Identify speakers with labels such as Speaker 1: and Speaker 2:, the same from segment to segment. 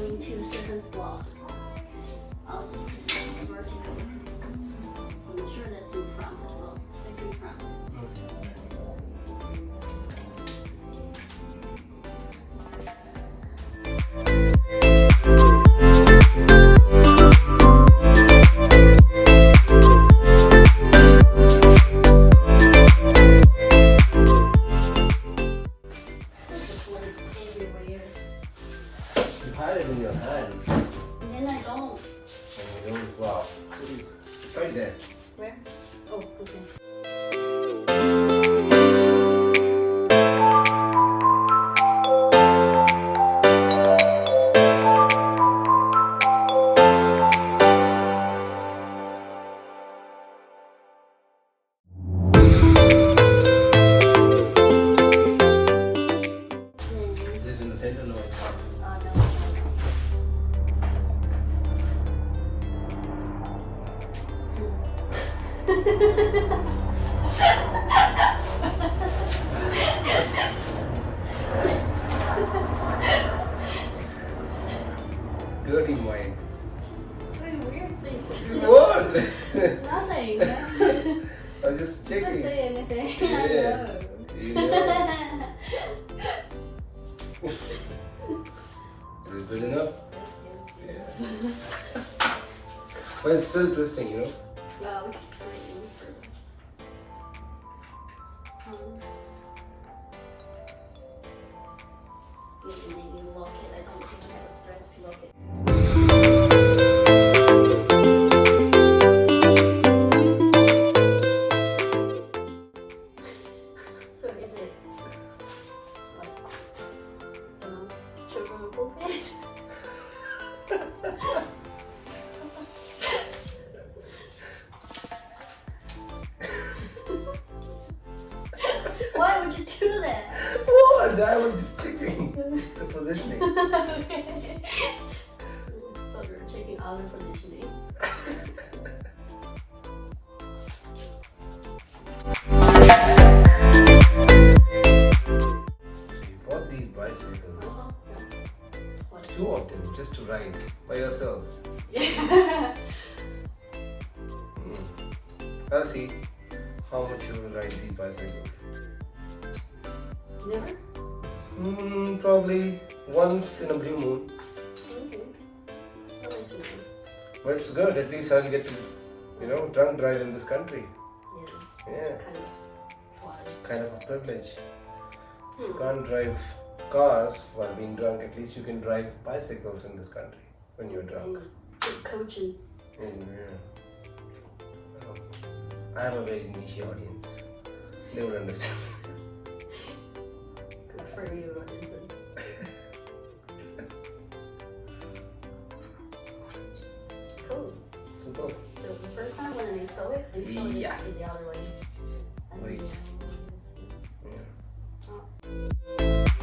Speaker 1: going to certain slot. I'll just take the vertical. So make sure that's in front as well. It's facing front.
Speaker 2: You had it in your hand.
Speaker 1: And then I don't.
Speaker 2: And you don't. Wow. It's right there.
Speaker 1: Where? Oh, okay.
Speaker 2: Is it in the center? No, it's not. Dirty mind.
Speaker 1: Doing weird things.
Speaker 2: What?
Speaker 1: Nothing.
Speaker 2: I was just
Speaker 1: Don't
Speaker 2: checking.
Speaker 1: say anything.
Speaker 2: Yeah. You know. Is it good enough?
Speaker 1: Yes.
Speaker 2: But it's still twisting, you know.
Speaker 1: Well, we can straighten it further. Maybe lock it. I don't think I have a spread to lock it. So is it like, don't know, children appropriate? Why would you do that?
Speaker 2: What? I was just checking the positioning.
Speaker 1: Okay. Thought we were checking our positioning.
Speaker 2: So you bought these bicycles,
Speaker 1: What?
Speaker 2: 2 of them, just to ride by yourself.
Speaker 1: Yeah.
Speaker 2: I'll see how much you will ride these bicycles.
Speaker 1: Never?
Speaker 2: Probably once in a blue moon.
Speaker 1: Okay. I like to know.
Speaker 2: But it's good, at least I'll get to, drunk drive in this country.
Speaker 1: Yes.
Speaker 2: Yeah.
Speaker 1: It's kind of fun.
Speaker 2: Kind of a privilege. If you can't drive cars while being drunk, at least you can drive bicycles in this country when you're drunk.
Speaker 1: Good coaching.
Speaker 2: Yeah. Well, I have a very niche audience. They would understand.
Speaker 1: Good for you, audiences. Cool.
Speaker 2: Super.
Speaker 1: So the first time when I install it
Speaker 2: Yeah.
Speaker 1: the other way. And then
Speaker 2: Nice.
Speaker 1: this is-
Speaker 2: Yeah.
Speaker 1: oh.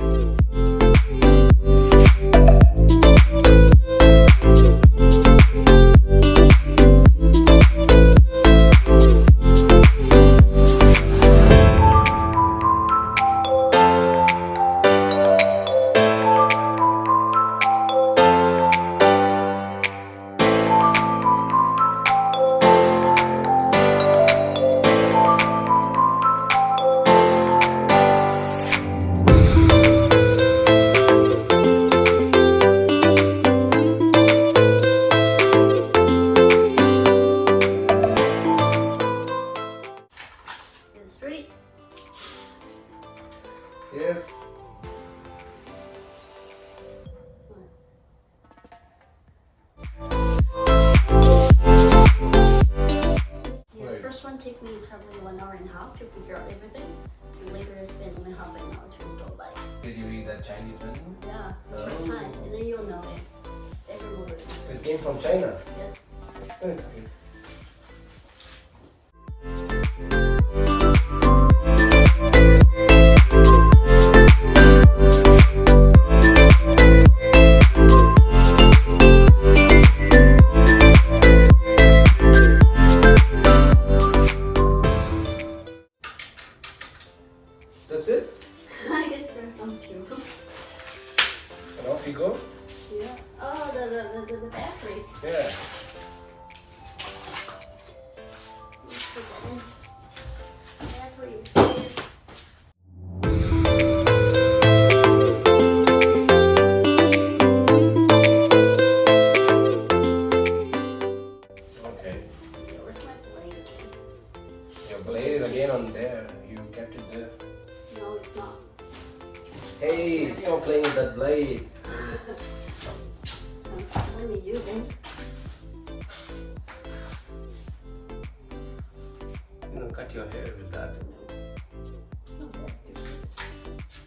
Speaker 1: Get it straight.
Speaker 2: Yes.
Speaker 1: Yeah,
Speaker 2: Right.
Speaker 1: first one take me probably 1.5 hours to figure out everything. And later I spend only half an hour to install the bike.
Speaker 2: Did you read that Chinese menu?
Speaker 1: Yeah, the first time. And then you'll know it. Every motor is.
Speaker 2: It came from China.
Speaker 1: Yes.
Speaker 2: That's good. That's it?
Speaker 1: I guess there's some too.
Speaker 2: And off you go?
Speaker 1: Yeah. Oh, the battery.
Speaker 2: Yeah.
Speaker 1: Let's put that in. Battery is here.
Speaker 2: Okay.
Speaker 1: Yeah, where's my blade?
Speaker 2: Your blade is again on there. You kept it there.
Speaker 1: No, it's not.
Speaker 2: Hey, stop playing with that blade.
Speaker 1: Let me use it.
Speaker 2: You know, cut your hair with that.
Speaker 1: Oh, that's good.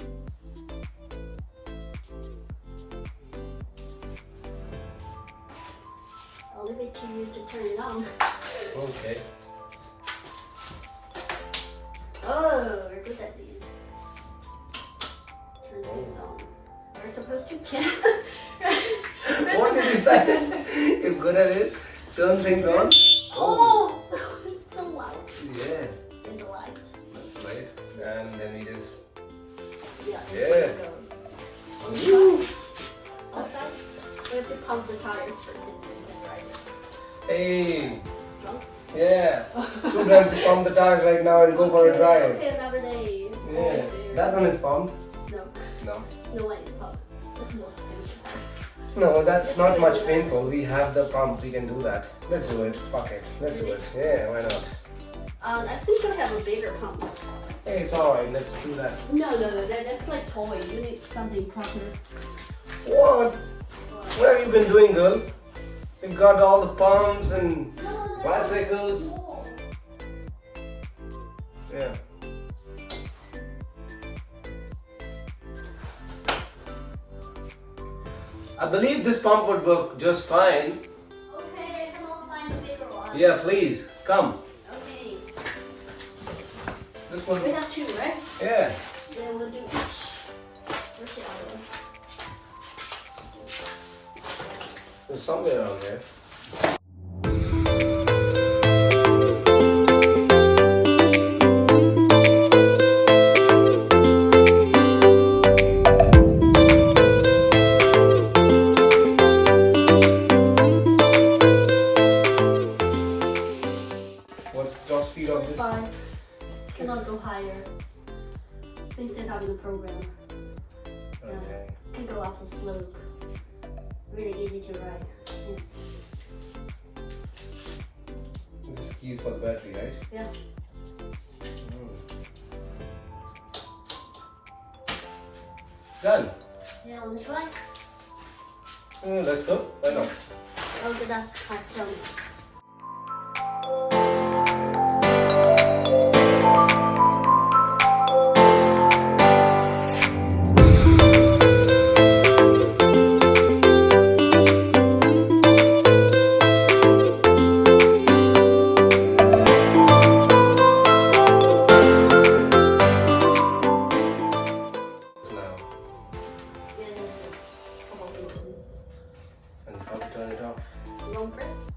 Speaker 1: I'll leave it to you to turn it on.
Speaker 2: Okay.
Speaker 1: Oh, we're good at these. Turn things on. We're supposed to check.
Speaker 2: What did you say? You're good at it. Turn things on.
Speaker 1: Oh, it's so loud.
Speaker 2: Yeah,
Speaker 1: In the light.
Speaker 2: that's right. And then we just.
Speaker 1: Yeah.
Speaker 2: Yeah.
Speaker 1: There we go.
Speaker 2: Woo.
Speaker 1: Outside, we have to pump the tires first and then we can drive it.
Speaker 2: Hey.
Speaker 1: Drunk?
Speaker 2: Yeah. Too time to pump the tires right now and go for a drive.
Speaker 1: Okay, another day. It's
Speaker 2: Yeah.
Speaker 1: always there.
Speaker 2: That one is pumped.
Speaker 1: No,
Speaker 2: No.
Speaker 1: no one is pumped. That's the most painful.
Speaker 2: No, that's not much painful. We have the pump. We can do that. Let's do it. Fuck it. Let's do it. Yeah, why not?
Speaker 1: I think you have a bigger pump.
Speaker 2: Hey, it's alright. Let's do that.
Speaker 1: No, that's like toy. You need something proper.
Speaker 2: What? What have you been doing, girl? You've got all the pumps and
Speaker 1: No,
Speaker 2: bicycles.
Speaker 1: no.
Speaker 2: Yeah. I believe this pump would work just fine.
Speaker 1: Okay, come on, find a bigger one.
Speaker 2: Yeah, please, come.
Speaker 1: Okay.
Speaker 2: This one.
Speaker 1: We have two, right?
Speaker 2: Yeah.
Speaker 1: Then we'll do each. Where's the other one?
Speaker 2: There's somewhere around there. What's the top speed of this?
Speaker 1: 25. Cannot go higher. It's been set up in the program.
Speaker 2: Okay.
Speaker 1: Can go up the slope. Really easy to ride. Yes.
Speaker 2: This keys for the battery, right?
Speaker 1: Yeah.
Speaker 2: Done.
Speaker 1: Yeah, wanna try?
Speaker 2: Let's go. Why not?
Speaker 1: Oh, good, that's hard. Tell me.
Speaker 2: Now.
Speaker 1: Yeah, there's a couple of things.
Speaker 2: And how to turn it off?
Speaker 1: Long press.